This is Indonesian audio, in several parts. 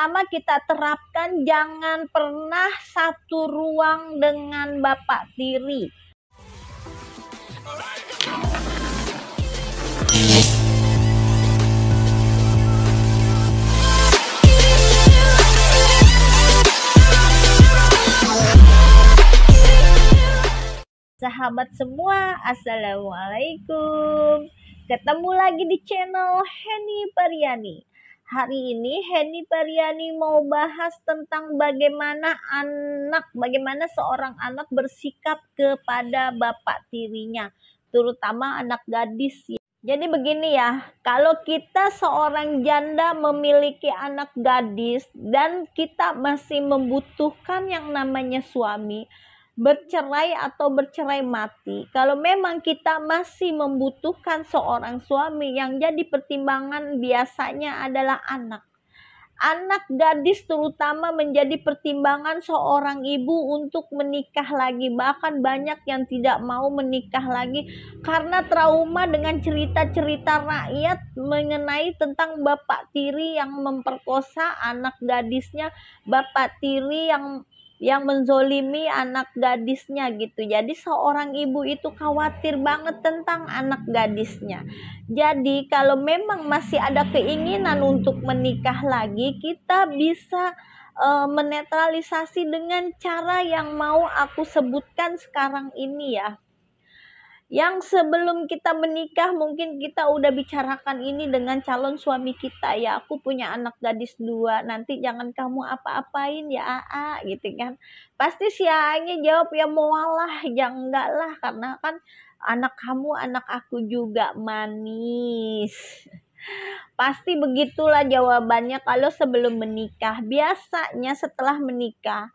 pertama kita terapkan jangan pernah satu ruang dengan bapak tiri. Sahabat semua, assalamualaikum. Ketemu lagi di channel Henny Pariani. Hari ini Henny Pariani mau bahas tentang bagaimana seorang anak bersikap kepada bapak tirinya, terutama anak gadis. Jadi begini ya, kalau kita seorang janda memiliki anak gadis dan kita masih membutuhkan yang namanya suami, bercerai atau bercerai mati, kalau memang kita masih membutuhkan seorang suami, yang jadi pertimbangan biasanya adalah anak gadis terutama menjadi pertimbangan seorang ibu untuk menikah lagi. Bahkan banyak yang tidak mau menikah lagi karena trauma dengan cerita-cerita rakyat mengenai tentang bapak tiri yang memperkosa anak gadisnya, bapak tiri yang menzolimi anak gadisnya gitu. Jadi seorang ibu itu khawatir banget tentang anak gadisnya. Jadi kalau memang masih ada keinginan untuk menikah lagi, kita bisa menetralisasi dengan cara yang mau aku sebutkan sekarang ini ya. Yang sebelum kita menikah mungkin kita udah bicarakan ini dengan calon suami kita ya. Aku punya anak gadis 2, nanti jangan kamu apa-apain ya Aa gitu kan. Pasti si Aanya jawab ya mualah, ya enggak lah, karena kan anak kamu anak aku juga manis. Pasti begitulah jawabannya kalau sebelum menikah. Biasanya setelah menikah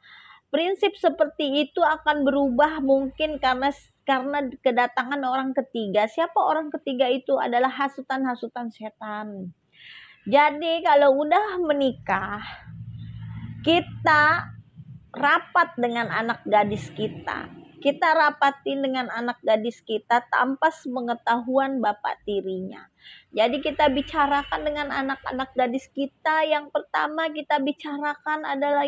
prinsip seperti itu akan berubah mungkin karena kedatangan orang ketiga. Siapa orang ketiga itu? Adalah hasutan-hasutan setan. Jadi kalau udah menikah, kita rapat dengan anak gadis kita. Kita rapatin dengan anak gadis kita tanpa sepengetahuan bapak tirinya. Jadi kita bicarakan dengan anak-anak gadis kita. Yang pertama kita bicarakan adalah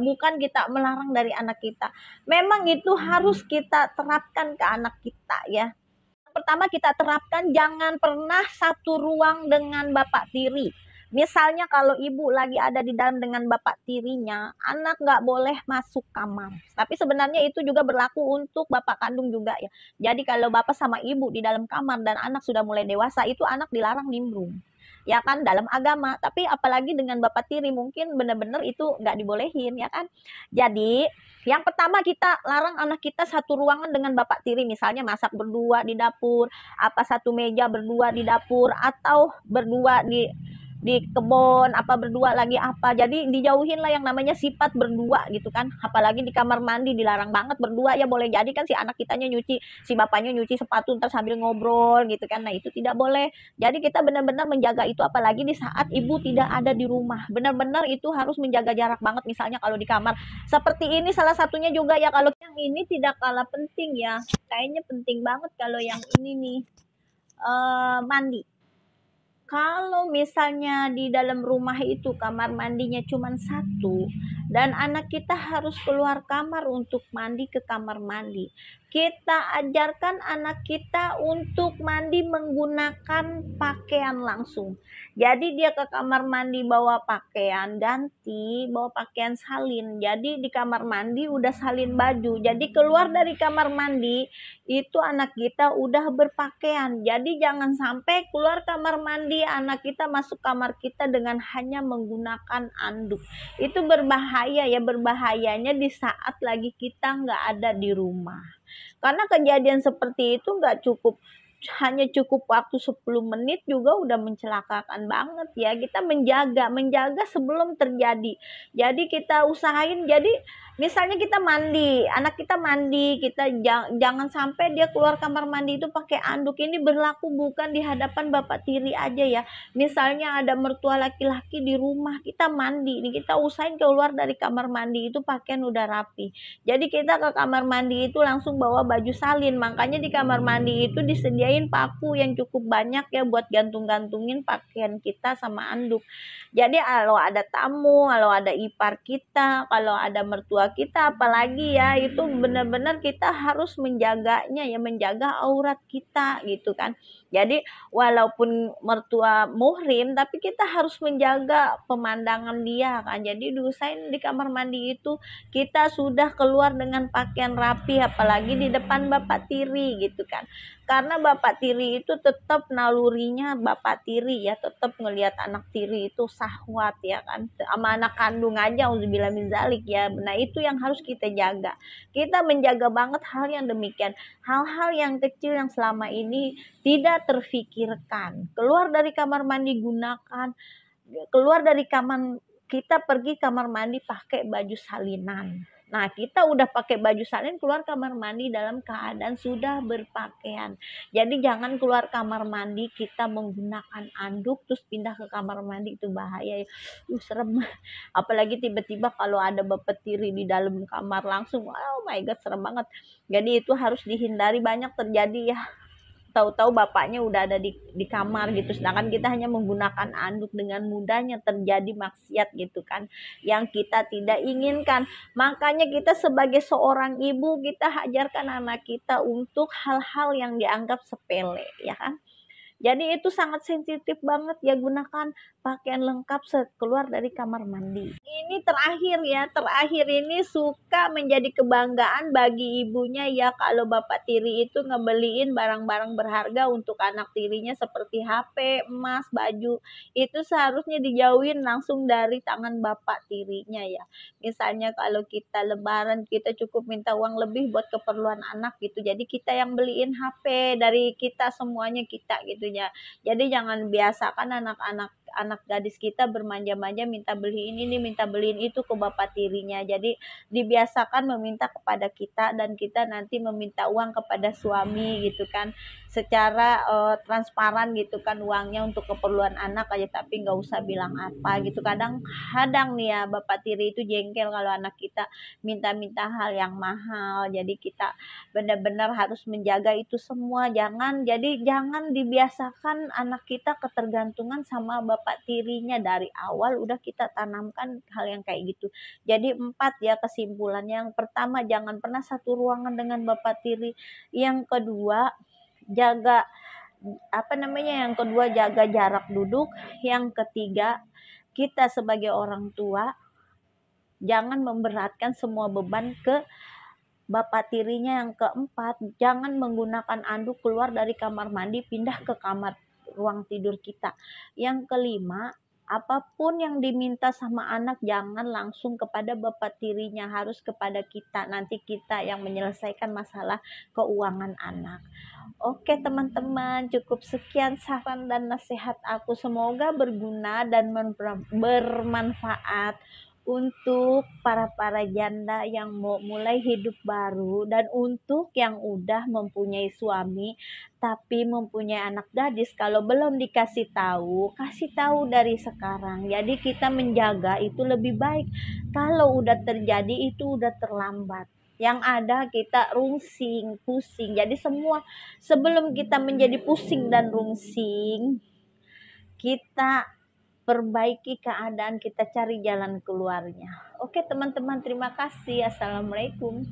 bukan kita melarang dari anak kita. Memang itu harus kita terapkan ke anak kita ya. Pertama kita terapkan jangan pernah satu ruang dengan bapak tiri. Misalnya kalau ibu lagi ada di dalam dengan bapak tirinya, anak nggak boleh masuk kamar. Tapi sebenarnya itu juga berlaku untuk bapak kandung juga ya. Jadi kalau bapak sama ibu di dalam kamar dan anak sudah mulai dewasa, itu anak dilarang nimbrung. Ya kan, dalam agama. Tapi apalagi dengan bapak tiri, mungkin benar-benar itu nggak dibolehin ya kan. Jadi yang pertama kita larang anak kita satu ruangan dengan bapak tiri. Misalnya masak berdua di dapur, satu meja berdua di dapur, atau berdua di kebun, berdua lagi jadi dijauhin lah yang namanya sifat berdua gitu kan. Apalagi di kamar mandi dilarang banget berdua ya. Boleh jadi kan si anak kitanya nyuci, si bapaknya nyuci sepatu ntar sambil ngobrol gitu kan. Nah itu tidak boleh. Jadi kita benar-benar menjaga itu, apalagi di saat ibu tidak ada di rumah. Benar-benar itu harus menjaga jarak banget. Misalnya kalau di kamar seperti ini salah satunya juga ya. Kalau yang ini tidak kalah penting ya, kayaknya penting banget kalau yang ini nih, mandi. Kalau misalnya di dalam rumah itu kamar mandinya cuma 1 dan anak kita harus keluar kamar untuk mandi ke kamar mandi, kita ajarkan anak kita untuk mandi menggunakan pakaian langsung. Jadi dia ke kamar mandi bawa pakaian ganti, bawa pakaian salin. Jadi di kamar mandi udah salin baju. Jadi keluar dari kamar mandi itu anak kita udah berpakaian. Jadi jangan sampai keluar kamar mandi anak kita masuk kamar kita dengan hanya menggunakan anduk. Itu berbahaya ya, berbahayanya di saat lagi kita nggak ada di rumah. Karena kejadian seperti itu hanya cukup waktu 10 menit juga udah mencelakakan banget ya. Kita menjaga sebelum terjadi. Jadi kita usahain, jadi misalnya kita mandi, anak kita mandi, kita jangan sampai dia keluar kamar mandi itu pakai anduk. Ini berlaku bukan di hadapan bapak tiri aja ya. Misalnya ada mertua laki-laki di rumah, kita mandi, ini kita usahain keluar dari kamar mandi itu pakaian udah rapi. Jadi kita ke kamar mandi itu langsung bawa baju salin. Makanya di kamar mandi itu disediain sediain paku yang cukup banyak ya buat gantung-gantungin pakaian kita sama anduk. Jadi kalau ada tamu, kalau ada ipar kita, kalau ada mertua kita, apalagi ya, itu benar-benar kita harus menjaganya ya, menjaga aurat kita gitu kan. Jadi walaupun mertua muhrim, tapi kita harus menjaga pemandangan dia kan. Jadi diusahain di kamar mandi itu kita sudah keluar dengan pakaian rapi, apalagi di depan bapak tiri gitu kan. Karena bapak tiri itu tetap nalurinya bapak tiri ya, tetap ngelihat anak tiri itu syahwat ya kan, sama anak kandung aja auzubillah min zalik ya. Nah itu yang harus kita jaga, kita menjaga banget hal yang demikian, hal-hal yang kecil yang selama ini tidak terfikirkan. Keluar dari kamar mandi gunakan, keluar dari kamar, kita pergi kamar mandi pakai baju salinan. Nah, kita udah pakai baju salin keluar kamar mandi dalam keadaan sudah berpakaian. Jadi jangan keluar kamar mandi kita menggunakan anduk terus pindah ke kamar mandi, itu bahaya ya. Serem. Apalagi tiba-tiba kalau ada bapak tiri di dalam kamar langsung, oh my god, serem banget. Jadi itu harus dihindari, banyak terjadi ya. Tahu-tahu bapaknya udah ada di kamar gitu, sedangkan kita hanya menggunakan anduk, dengan mudahnya terjadi maksiat gitu kan, yang kita tidak inginkan. Makanya kita sebagai seorang ibu, kita ajarkan anak kita untuk hal-hal yang dianggap sepele ya kan. Jadi itu sangat sensitif banget ya, gunakan pakaian lengkap keluar dari kamar mandi. Ini terakhir ya, terakhir ini suka menjadi kebanggaan bagi ibunya ya kalau bapak tiri itu ngebeliin barang-barang berharga untuk anak tirinya seperti HP, emas, baju. Itu seharusnya dijauhin langsung dari tangan bapak tirinya ya. Misalnya kalau kita lebaran, kita cukup minta uang lebih buat keperluan anak gitu. Jadi kita yang beliin HP, dari kita semuanya kita gitu ya. Jadi jangan biasakan anak gadis kita bermanja-manja minta beliin ini, minta beliin itu ke bapak tirinya. Jadi dibiasakan meminta kepada kita, dan kita nanti meminta uang kepada suami gitu kan, secara transparan gitu kan, uangnya untuk keperluan anak aja, tapi nggak usah bilang apa gitu. Kadang nih ya bapak tiri itu jengkel kalau anak kita minta-minta hal yang mahal. Jadi kita benar-benar harus menjaga itu semua. Jangan dibiasakan anak kita ketergantungan sama bapak tirinya, dari awal udah kita tanamkan hal yang kayak gitu. Jadi 4 ya kesimpulannya. Yang pertama, jangan pernah satu ruangan dengan bapak tiri. Yang kedua, jaga jaga jarak duduk. Yang ketiga, kita sebagai orang tua jangan memberatkan semua beban ke bapak tirinya. Yang keempat, jangan menggunakan anduk keluar dari kamar mandi pindah ke kamar ruang tidur kita. Yang kelima, apapun yang diminta sama anak jangan langsung kepada bapak tirinya, harus kepada kita. Nanti kita yang menyelesaikan masalah keuangan anak. Oke teman-teman, cukup sekian saran dan nasihat aku. Semoga berguna dan bermanfaat untuk para janda yang mau mulai hidup baru, dan untuk yang udah mempunyai suami tapi mempunyai anak gadis. Kalau belum dikasih tahu, kasih tahu dari sekarang. Jadi kita menjaga itu lebih baik. Kalau udah terjadi itu udah terlambat. Yang ada kita rungsing, pusing. Jadi semua, sebelum kita menjadi pusing dan rungsing, kita perbaiki keadaan, kita cari jalan keluarnya. Oke teman-teman, terima kasih. Assalamualaikum.